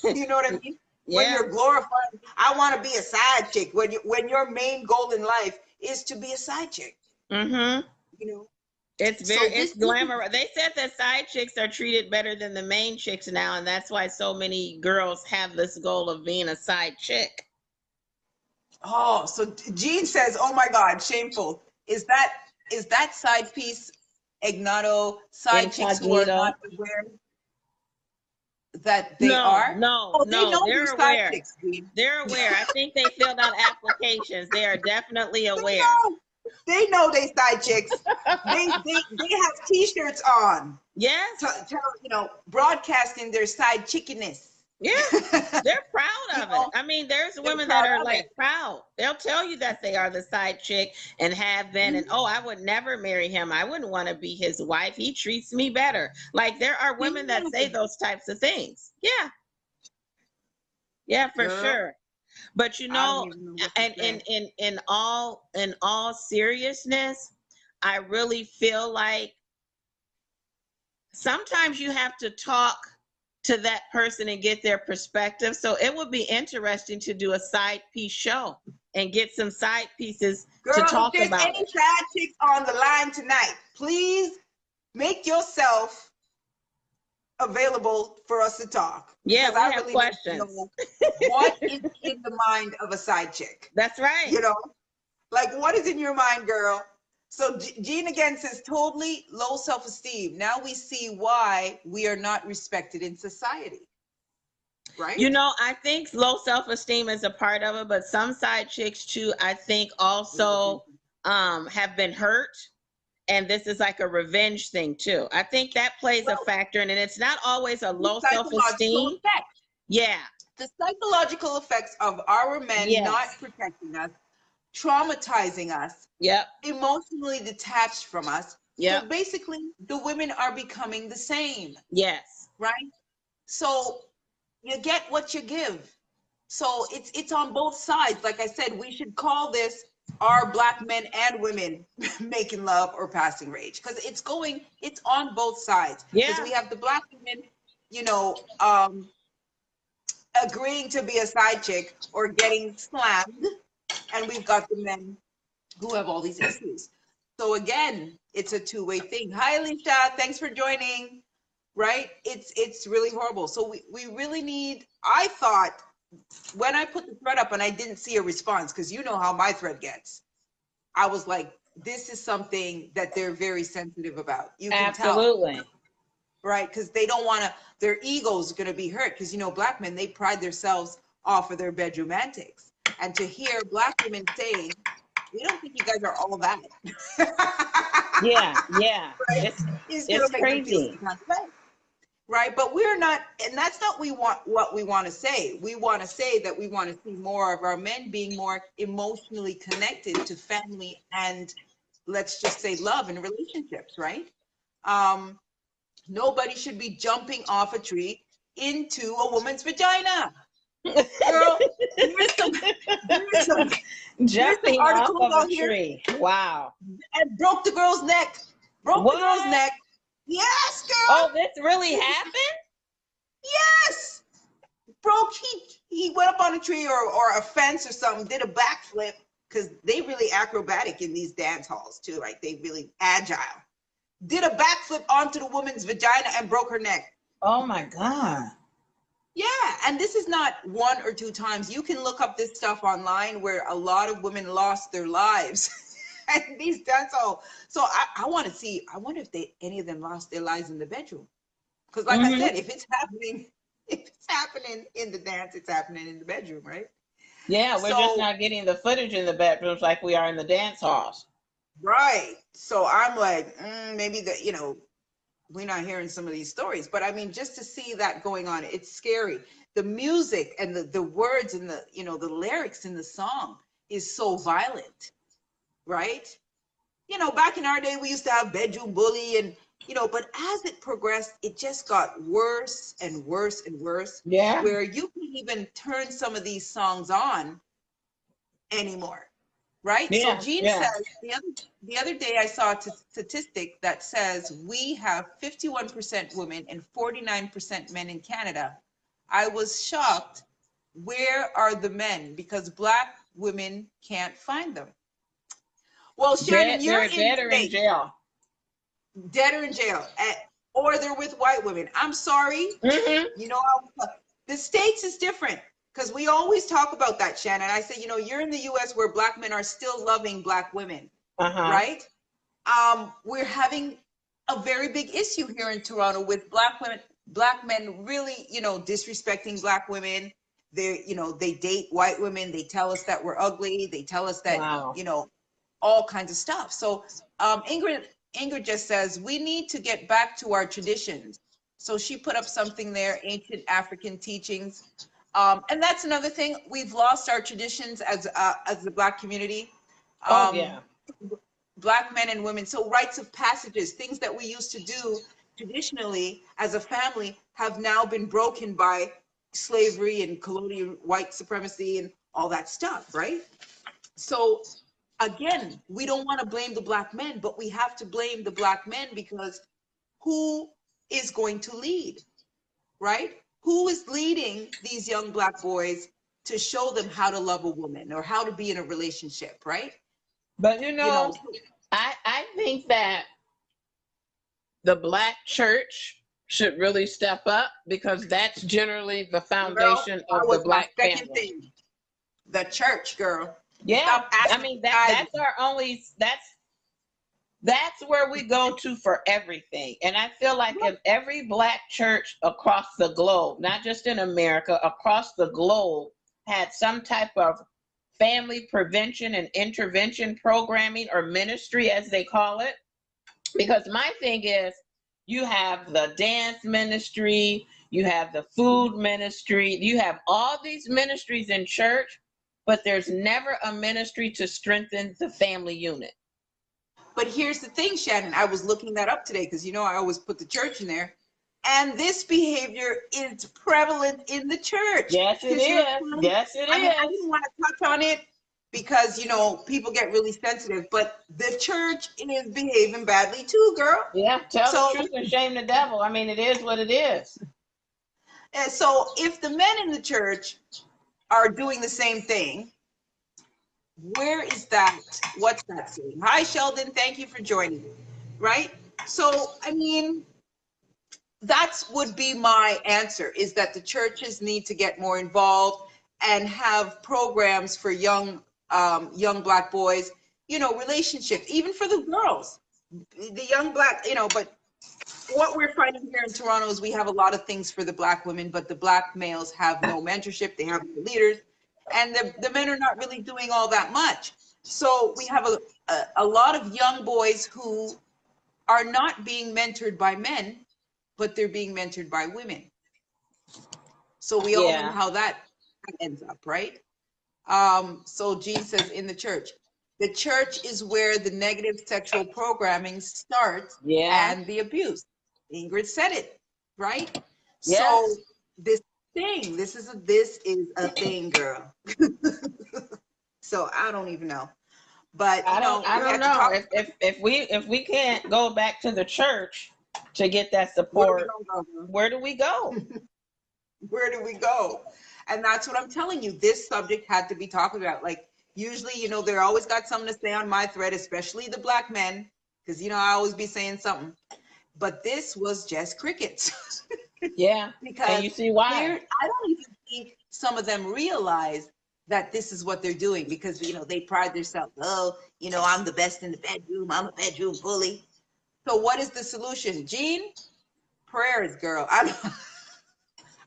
You know what I mean? When Yeah. you're glorifying, I want to be a side chick. When your main goal in life is to be a side chick. Mm-hmm. You know. It's glamorous. They said that side chicks are treated better than the main chicks now, and that's why so many girls have this goal of being a side chick. Oh, so Jean says, "Oh my God, shameful." Is that side piece Ignato side chicks who are Incognito. not aware that they are? No, Oh, they know they're they're side aware. chicks, Jean. They're aware. I think they filled out applications. They are definitely aware. They know they side chicks. They have T-shirts on, Yes. broadcasting their side chickiness. Yeah. They're proud of it. I mean, there's women that are like proud. They'll tell you that they are the side chick and have been, and oh, I would never marry him. I wouldn't want to be his wife. He treats me better. Like there are women that say those types of things. Yeah. Yeah, for Girl, sure. But I don't even know what to and say. in all seriousness, I really feel like sometimes you have to talk to that person and get their perspective. So it would be interesting to do a side piece show and get some side pieces Girl, to talk if there's about any it. side chicks on the line tonight, please make yourself available for us to talk. Yeah, Because we have questions. know what is in the mind of a side chick. That's right. Like what is in your mind, girl? So Jean again says totally low self-esteem. Now we see why we are not respected in society. Right? I think low self-esteem is a part of it, but some side chicks too, I think also have been hurt. And this is like a revenge thing too. I think that plays a factor in it. It's not always a low self-esteem. Effects. Yeah. The psychological effects of our men not protecting us, traumatizing us, emotionally detached from us. Yeah. So basically, the women are becoming the same. Yes. Right? So you get what you give. So it's on both sides. Like I said, we should call this are Black men and women making love or passing rage? Because it's on both sides. Because Yeah, we have the Black women, you know, agreeing to be a side chick or getting slammed, and we've got the men who have all these issues. So again, it's a two-way thing. Hi, Alicia. Thanks for joining. Right? It's really horrible. So we really need, I thought when I put the thread up and I didn't see a response, because you know how my thread gets, I was like, this is something that they're very sensitive about. You can tell, absolutely. right? Because they don't want to, their ego's going to be hurt. Because, you know, Black men, they pride themselves off of their bedroom antics. And to hear Black women saying, we don't think you guys are all that. Yeah, yeah. Right? It's Going to make them feel crazy. some kind of way. Right, but we're not, and that's not what we want to say. We want to say that we want to see more of our men being more emotionally connected to family and, let's just say, love and relationships, right? Nobody should be jumping off a tree into a woman's vagina. Girl, there's some Jumping off articles of a out here, tree. Wow. and broke the girl's neck. Broke the girl's What? neck. Yes, girl. Oh, this really happened? Yes. Broke, he went up on a tree or a fence or something, did a backflip, because they really acrobatic in these dance halls too, right? They really agile. Did a backflip onto the woman's vagina and broke her neck. Oh my God. Yeah, and this is not one or two times. You can look up this stuff online where a lot of women lost their lives. And these dance halls. So I want to see, I wonder if any of them lost their lives in the bedroom. Because like I said, if it's happening in the dance, it's happening in the bedroom, right? Yeah, we're So, just not getting the footage in the bedrooms like we are in the dance halls. right. So I'm like, maybe we're not hearing some of these stories, but I mean, just to see that going on, it's scary. The music and the words and the lyrics in the song is so violent, right? Back in our day, we used to have bedroom bully and, but as it progressed, it just got worse and worse and worse. Yeah. Where you can't even turn some of these songs on anymore, right? Yeah, So Jean yeah. says, the other day I saw a statistic that says we have 51% women and 49% men in Canada. I was shocked. Where are the men? Because Black women can't find them. Well, Shannon, you're in Dead or in state. jail. Dead or in jail, or they're with white women. I'm sorry. The States is different because we always talk about that, Shannon. I say, you're in the U.S. where Black men are still loving Black women, right? We're having a very big issue here in Toronto with Black men really, disrespecting Black women. They date white women. They tell us that we're ugly. They tell us that, Wow. all kinds of stuff. So Ingrid just says, we need to get back to our traditions. So she put up something there, ancient African teachings. And that's another thing. We've lost our traditions as the Black community. Yeah. Black men and women. So rites of passages, things that we used to do traditionally as a family have now been broken by slavery and colonial white supremacy and all that stuff, right? So again, we don't want to blame the Black men, but we have to blame the Black men because who is going to lead, right? Who is leading these young Black boys to show them how to love a woman or how to be in a relationship, right? But I think that the Black church should really step up because that's generally the foundation of the Black family. Thing. The church, girl. Yeah, I mean that's where we go to for everything. And I feel like if every Black church across the globe, not just in America, across the globe, had some type of family prevention and intervention programming or ministry, as they call it. Because my thing is, you have the dance ministry, you have the food ministry, you have all these ministries in church, but there's never a ministry to strengthen the family unit. But here's the thing, Shannon, I was looking that up today because I always put the church in there. And this behavior is prevalent in the church. Yes, it is. Yes, it is. I didn't want to touch on it because, you know, people get really sensitive, but the church is behaving badly too, girl. Yeah, tell the So, truth and shame the devil. I mean, it is what it is. and so if the men in the church are doing the same thing, where is that? What's that saying? Hi, Sheldon. Thank you for joining. Right? So, I mean, that's would be my answer, is that the churches need to get more involved and have programs for young Black boys, you know, relationships, even for the girls, the young Black, you know. But what we're finding here in Toronto is we have a lot of things for the Black women, but the Black males have no mentorship, they have no leaders, and the men are not really doing all that much. So we have a lot of young boys who are not being mentored by men, but they're being mentored by women. So we all know Yeah. how that ends up, right? So Jean says, in the church. The church is where the negative sexual programming starts, Yeah. and the abuse. Ingrid said it, right? Yes. So this is a thing, girl. So I don't even know. But you I know, don't I we don't had to know. talk. If we can't go back to the church to get that Where do we support, go, girl? where do we go? Where do we go? And that's what I'm telling you. This subject had to be talked about. Like, usually, you know, they're always got something to say on my thread, especially the Black men, because, you know, I always be saying something. But this was just crickets. Yeah. Because And you see why? I don't even think some of them realize that this is what they're doing, because, you know, they pride themselves. Oh, you know, I'm the best in the bedroom. I'm a bedroom bully. So what is the solution? Jean? Prayers, girl. I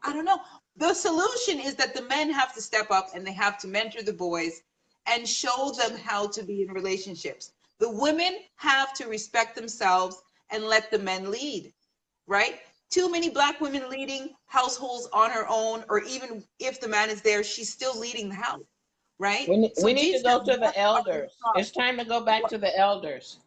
don't know. The solution is that the men have to step up and they have to mentor the boys and show them how to be in relationships. The women have to respect themselves and let the men lead, right? Too many Black women leading households on her own, or even if the man is there, she's still leading the house, right? So We need Jean to go said, to what the are your elders. thoughts? It's time to go back to the elders.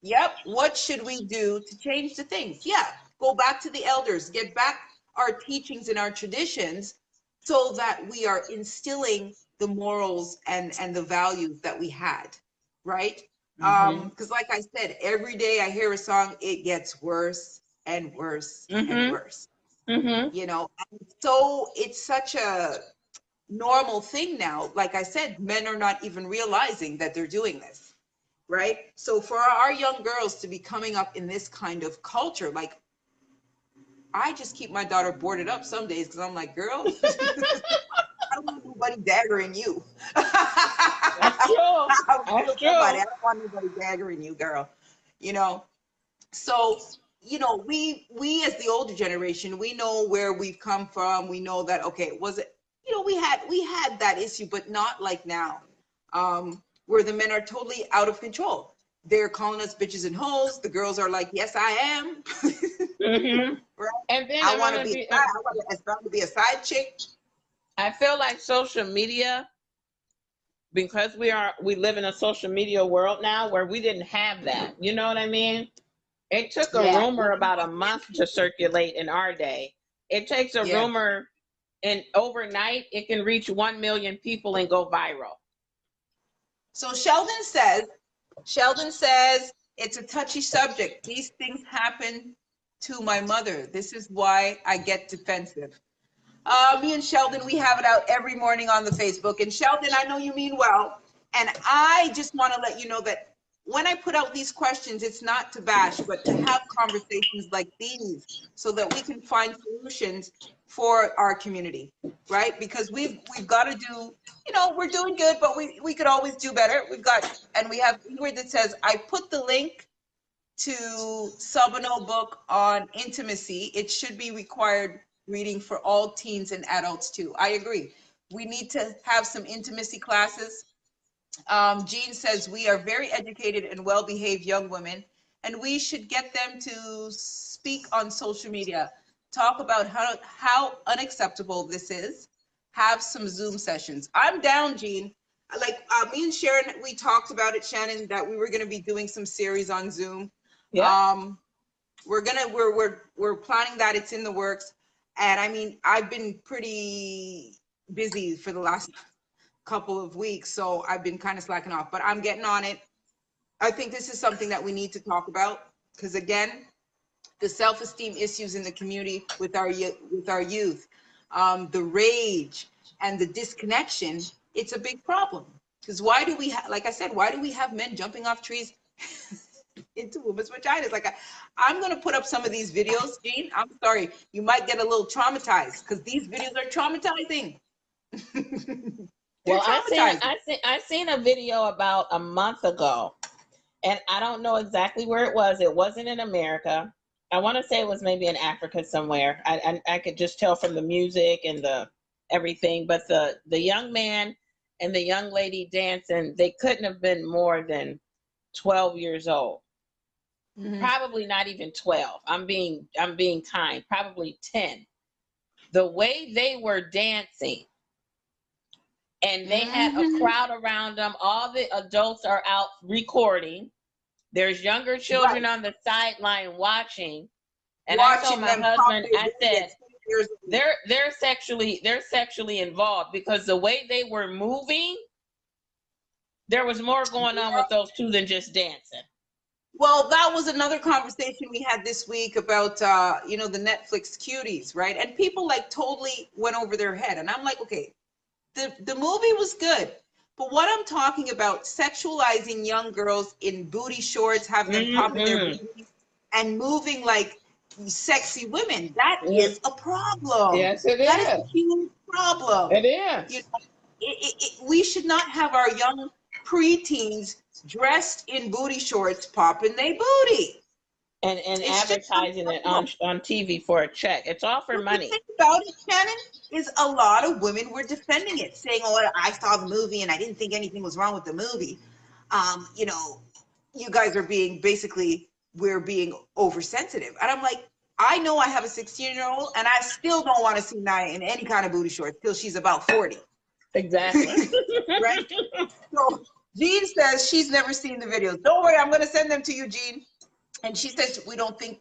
Yep. What should we do to change the things? Yeah. Go back to the elders, get back our teachings and our traditions so that we are instilling the morals and the values that we had, right? Mm-hmm. Because like I said, every day I hear a song, it gets worse and worse and Mm-hmm. worse. Mm-hmm. You know, and so it's such a normal thing now. Like I said, men are not even realizing that they're doing this, right? So for our young girls to be coming up in this kind of culture, like, I just keep my daughter boarded up some days because I'm like, girl, I don't want nobody daggering you. That's true. I That's don't true. want nobody daggering you, girl. You know, so you know, we as the older generation, we know where we've come from. We know that, okay, was it, you know, we had that issue, but not like now, where the men are totally out of control. They're calling us bitches and hoes. The girls are like, yes, I am. Mm-hmm. Right? And then I want to be I want to be a side chick. I feel like social media, because we live in a social media world now where we didn't have that. You know what I mean? It took a Yeah. rumor about a month to circulate in our day. It takes a Yeah. rumor, and overnight it can reach 1 million people and go viral. So Sheldon says it's a touchy subject. These things happen to my mother. This is why I get defensive. Me and Sheldon, we have it out every morning on the Facebook. And Sheldon, I know you mean well. And I just want to let you know that when I put out these questions, it's not to bash, but to have conversations like these so that we can find solutions for our community, right? Because we've got to do, you know, we're doing good, but we could always do better. We have Ingrid that says, I put the link to Sabino book on intimacy. It should be required reading for all teens and adults too. I agree. We need to have some intimacy classes. Jean says we are very educated and well-behaved young women, and we should get them to speak on social media, talk about how unacceptable this is, have some Zoom sessions. I'm down, Jean. Like me and Sharon, we talked about it, Shannon, that we were going to be doing some series on Zoom. Yeah. We're planning that. It's in the works. And I mean, I've been pretty busy for the last couple of weeks, so I've been kind of slacking off, but I'm getting on it. I think this is something that we need to talk about because, again, the self-esteem issues in the community with our youth, the rage and the disconnection, it's a big problem. Because why do we like I said, why do we have men jumping off trees into women's vaginas? Like I'm gonna put up some of these videos, Jean. I'm sorry, you might get a little traumatized because these videos are traumatizing. Well, I seen a video about a month ago, and I don't know exactly where it was. It wasn't in America. I want to say it was maybe in Africa somewhere. I could just tell from the music and the everything, but the young man and the young lady dancing, they couldn't have been more than 12 years old. Mhm. Probably not even 12. I'm being kind. Probably 10. The way they were dancing, and they had a Mhm. crowd around them. All the adults are out recording. There's younger children Right. on the sideline watching. And I told Watching my them pop husband, their I booty said, at 20 years old. they're sexually involved because the way they were moving, there was more going on with those two than just dancing. Well, that was another conversation we had this week about, you know, the Netflix cuties, right? And people like totally went over their head. And I'm like, okay, the movie was good. But what I'm talking about, sexualizing young girls in booty shorts, having them popping their Mm-mm. booties and moving like sexy women, that Yeah. is a problem. Yes, it That is a is. huge problem. It You is. know, we should not have our young preteens dressed in booty shorts popping their booty. And It's just advertising it on unacceptable. TV for a check. It's all for But the money. thing about it, Shannon, is a lot of women were defending it, saying, "Oh, I saw the movie and I didn't think anything was wrong with the movie." You know, you guys are being basically we're being oversensitive, and I'm like, I know I have a 16-year-old, and I still don't want to see Naya in any kind of booty shorts till she's about 40, Exactly. right? So Jean says she's never seen the videos. Don't worry, I'm going to send them to you, Jean. And she says we don't think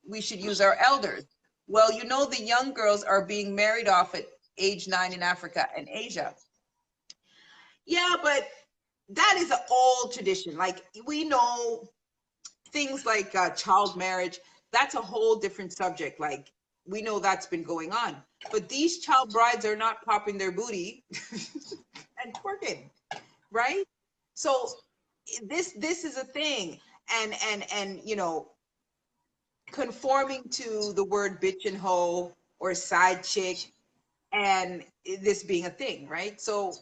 we should use our elders. Well, you know, the young girls are being married off at age 9 in Africa and Asia. Yeah, but that is an old tradition. Like we know things like child marriage, that's a whole different subject. Like we know that's been going on. But these child brides are not popping their booty and twerking, right? So this is a thing. And you know, conforming to the word bitch and hoe or side chick and this being a thing, right? So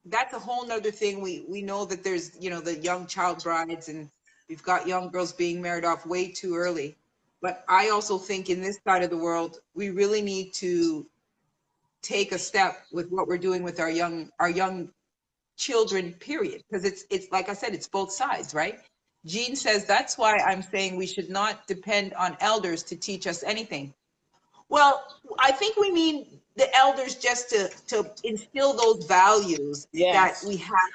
that's a whole nother thing. We know that there's, you know, the young child brides and we've got young girls being married off way too early. But I also think in this side of the world, we really need to take a step with what we're doing with our young children, period. Because it's like I said, it's both sides, right? Jean says that's why I'm saying we should not depend on elders to teach us anything. Well, I think we mean the elders just to instill those values that Yes. we have,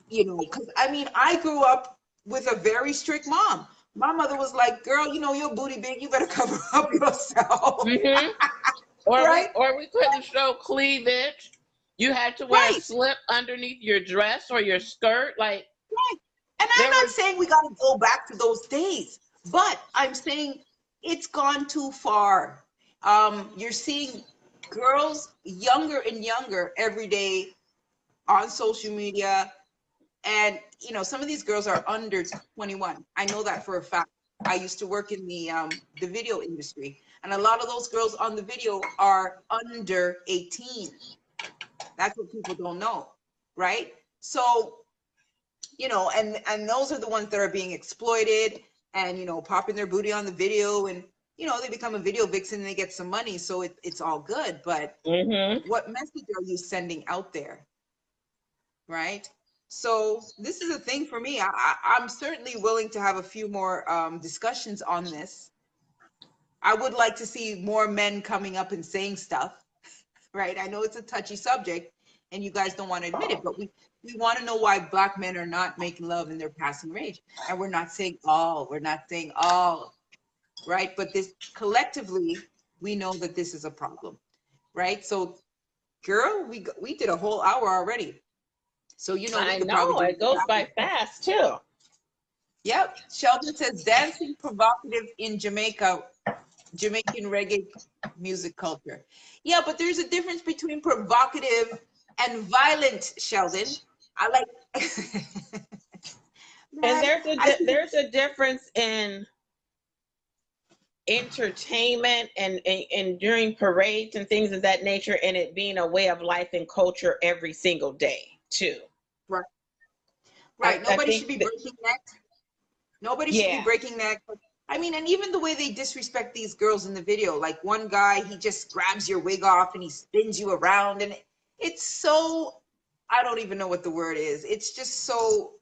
you know, because I mean, I grew up with a very strict mom. My mother was like, girl, you know, your booty big, you better cover up yourself. Mm-hmm. Right? Or we couldn't show cleavage. You had to wear a Right. slip underneath your dress or your skirt. Like Right. And I'm there not was. saying we got to go back to those days, but I'm saying it's gone too far. You're seeing girls younger and younger every day on social media. And, you know, some of these girls are under 21. I know that for a fact. I used to work in the video industry, and a lot of those girls on the video are under 18. That's what people don't know, right? So, you know, and those are the ones that are being exploited and, you know, popping their booty on the video, and, you know, they become a video vixen and they get some money, so it's all good. But Mm-hmm. what message are you sending out there, right? So this is a thing for me. I'm certainly willing to have a few more discussions on this. I would like to see more men coming up and saying stuff, right? I know it's a touchy subject and you guys don't want to admit it, but we want to know why Black men are not making love in their passing range. And we're not saying all, right? But this collectively, we know that this is a problem, right? So girl, we did a whole hour already. So, you know, we I could probably know do it goes by fast too. Yep. Sheldon says dancing provocative in Jamaican reggae music culture. Yeah, but there's a difference between provocative and violent, Sheldon. I like And man, I think there's a difference in entertainment and during parades and things of that nature, and it being a way of life and culture every single day too. right. Right. I Nobody should think be that, breaking necks. Nobody should be yeah, breaking necks. I mean, and even the way they disrespect these girls in the video, like one guy, he just grabs your wig off and he spins you around, and it's so, I don't even know what the word is. It's just so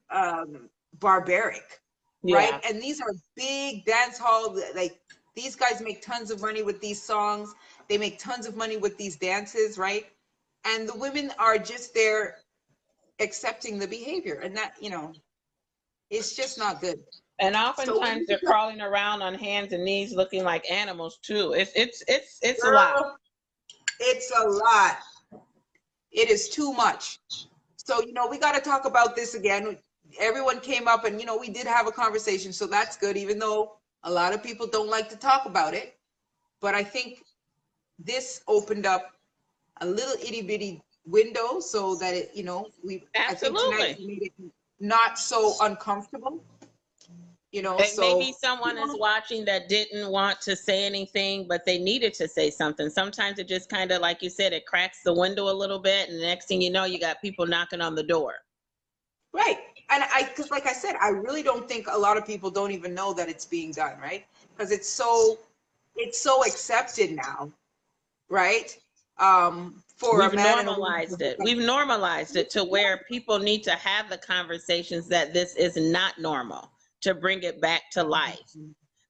barbaric, right? yeah. And these are big dance hall, like these guys make tons of money with these songs. They make tons of money with these dances, right? And the women are just there accepting the behavior, and that, you know, it's just not good. And So we oftentimes need they're to, crawling around on hands and knees looking like animals too. It's a lot. girl, it's a lot. It is too much. So, you know, we got to talk about this again. Everyone came up and, you know, we did have a conversation. So that's good, even though a lot of people don't like to talk about it. But I think this opened up a little itty bitty window so that it, you know, I think tonight Absolutely. we made it not so uncomfortable, you know, And maybe so, someone is watching that didn't want to say anything, but they needed to say something. Sometimes it just kind of, like you said, it cracks the window a little bit, and the next thing you know, you got people knocking on the door. right. And because like I said, I really don't think a lot of people don't even know that it's being done, right? Because it's so accepted now, right? For We've a man and a woman to normalized hook it. up. We've normalized it to where people need to have the conversations that this is not normal, to bring it back to life.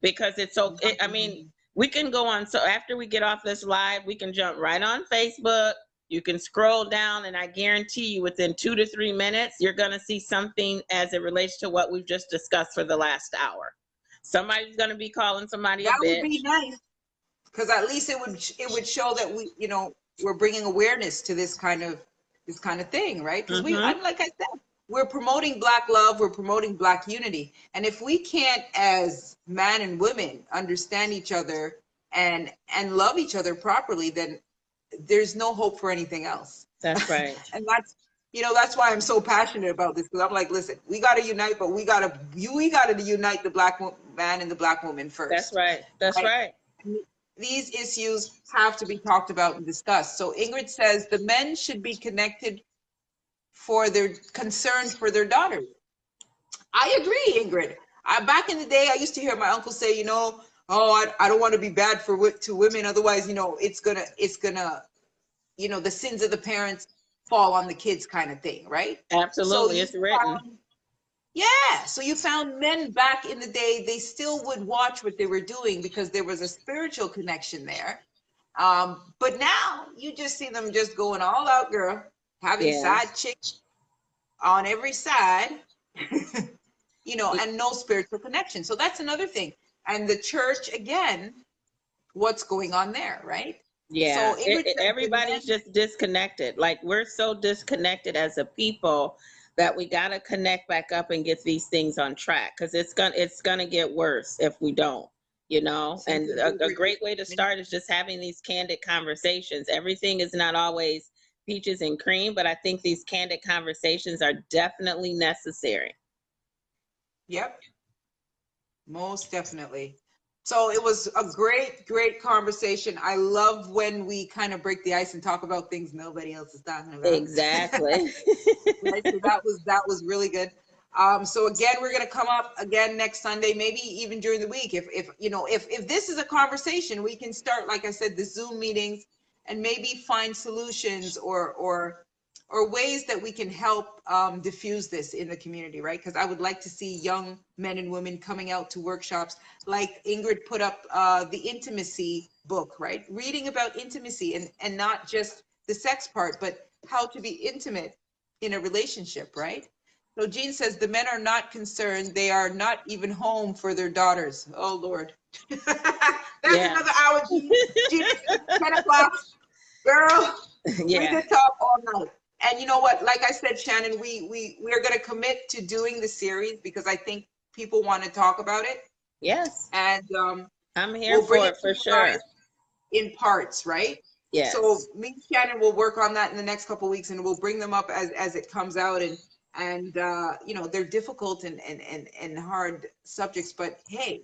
Because it's so, I mean, we can go on. So after we get off this live, we can jump right on Facebook. You can scroll down, and I guarantee you within 2 to 3 minutes, you're going to see something as it relates to what we've just discussed for the last hour. Somebody's going to be calling somebody a That would be bitch. nice, because at least it would show that we, you know, we're bringing awareness to this kind of thing, right? Because Mm-hmm. I'm like I said, we're promoting Black love, we're promoting Black unity, and if we can't, as man and women, understand each other and love each other properly, then there's no hope for anything else. That's right. And that's, you know, that's why I'm so passionate about this, because I'm like, listen, we got to unite, but we got to unite the Black man and the Black woman first. That's right. That's right. These issues have to be talked about and discussed. So Ingrid says the men should be connected for their concern for their daughters. I agree, Ingrid. Back in the day, I used to hear my uncle say, you know, oh, I don't want to be bad to women. Otherwise, you know, it's gonna, you know, the sins of the parents fall on the kids, kind of thing, right? Absolutely. So It's written. yeah, so you found men back in the day, they still would watch what they were doing because there was a spiritual connection there. But now you just see them just going all out, girl, having Yeah. side chicks on every side, you know, and no spiritual connection. So that's another thing. And the church, again, what's going on there, right? Yeah, So Ingrid said, everybody's just disconnected. Like, we're so disconnected as a people that we got to connect back up and get these things on track, because it's gonna get worse if we don't, you know. And a great way to start is just having these candid conversations. Everything is not always peaches and cream, but I think these candid conversations are definitely necessary. Yep, most definitely. So it was a great conversation. I love when we kind of break the ice and talk about things nobody else is talking about. Exactly. Right? So that was really good. So again, we're gonna come up again next Sunday, maybe even during the week. If you know, if this is a conversation, we can start, like I said, the Zoom meetings, and maybe find solutions or ways that we can help diffuse this in the community, right? Because I would like to see young men and women coming out to workshops, like Ingrid put up the intimacy book, right? Reading about intimacy and not just the sex part, but how to be intimate in a relationship, right? So Jean says the men are not concerned. They are not even home for their daughters. Oh, Lord. That's another hour, Jean. 10 o'clock. Girl, we Yeah. could talk all night. And you know what? Like I said, Shannon, we are going to commit to doing the series because I think people want to talk about it. Yes, And I'm here we'll bring for it it to for you sure. guys in parts, right? Yes. So me and Shannon will work on that in the next couple of weeks, and we'll bring them up as it comes out. And you know, they're difficult and hard subjects, but hey,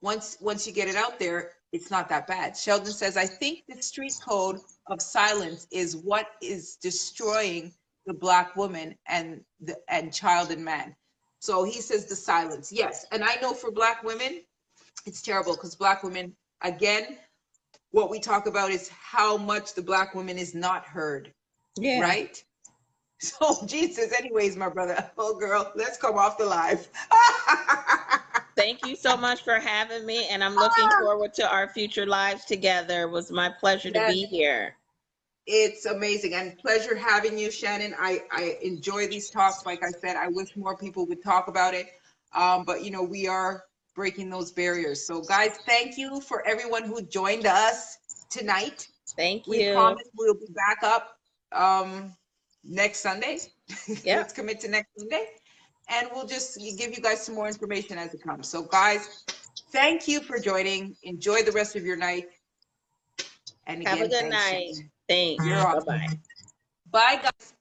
once you get it out there, it's not that bad. Sheldon says, I think the street code of silence is what is destroying the Black woman and child and man. So he says the silence, yes. And I know for Black women, it's terrible because Black women, again, what we talk about is how much the Black woman is not heard, Yeah. right? So Jesus, anyways, my brother, oh girl, let's come off the live. Thank you so much for having me, and I'm looking forward to our future lives together. It was my pleasure to be here. It's amazing and pleasure having you, Shannon. I enjoy these talks. Like I said, I wish more people would talk about it. But you know, we are breaking those barriers. So guys, thank you for everyone who joined us tonight. Thank We you. promise we'll be back up next Sunday. Yeah. Let's commit to next Sunday. And we'll just give you guys some more information as it comes. So guys, thank you for joining. Enjoy the rest of your night. And again, Have a good thanks, night. Shannon. Thanks. You're awesome. Bye-bye. Bye, guys.